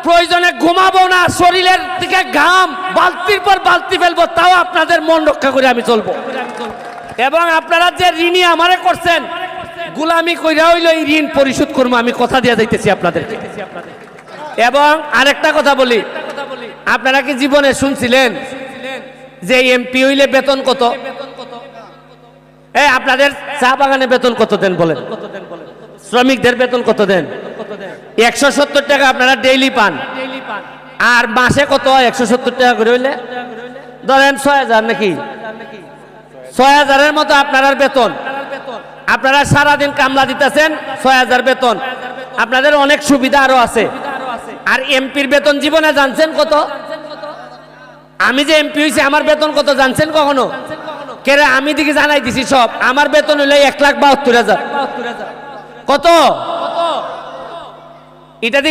প্রয়োজনে ঘুমাবো না, শরীরের দিকে ঘাম বালতির পর বালতি ফেলবো, তাও আপনাদের মন রক্ষা করে আমি চলবো। এবং আপনারা যে ঋণী আমারে করছেন, গুলামি কইরা হইলো এই ঋণ পরিশোধ করবো, আমি কথা দিয়ে যাইতেছি আপনাদেরকে। এবং আরেকটা কথা বলি, আপনারা কি জীবনে শুনছিলেন যে এমপি হইলে বেতন কত? আপনাদের চা বাগানে বেতন কত দেন বলেন? শ্রমিকদের বেতন কত দেন? 170 টাকা আপনারা ডেইলি পান। আর মাসে কত? 170 টাকা করে হইলে ধরেন 6000 নাকি? 6000-এর মতো আপনার বেতন। আপনারা সারাদিন কামলা দিতেছেন, 6000 বেতন। আপনাদের অনেক সুবিধা আরো আছে। আর এমপির বেতন জীবনে জানছেন কত? আমি যে এমপি হয়েছি আমার বেতন কত জানছেন কখনো? কেরে আমি দিকে জানাই দিছি সব। আমার বেতন হইলে 1,72,000। কত? এটা দিকে